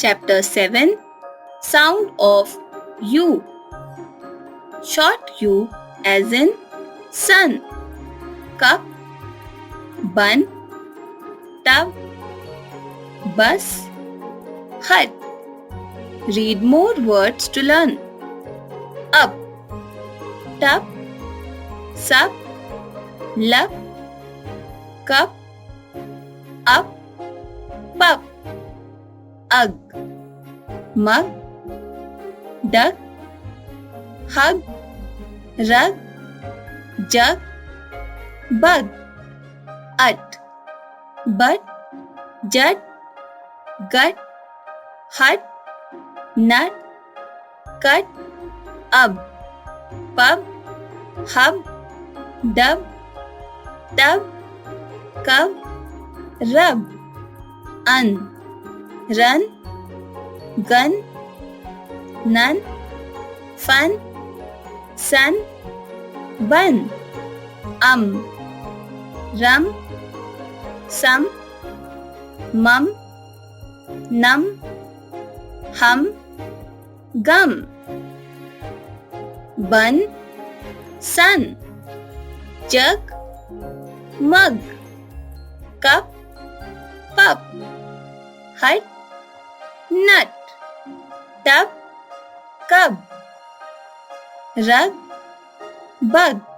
Chapter 7 Sound of U. Short U as in sun, cup, bun, tub, bus, hut. Read more words to learn. Up, tub, sup, lup, cup, up, pup, ugh, mug, duck, hug, rug, jug, bug, ut, but, jut, gut, hut, nut, cut, up, pub, hub, dub, tub, cub, rub, un, run, gun, none, fun, sun, bun, rum, sum, mum, num, hum, gum, bun, sun, jug, mug, cup, pup, hut, nut, tub, cub, rug, bug.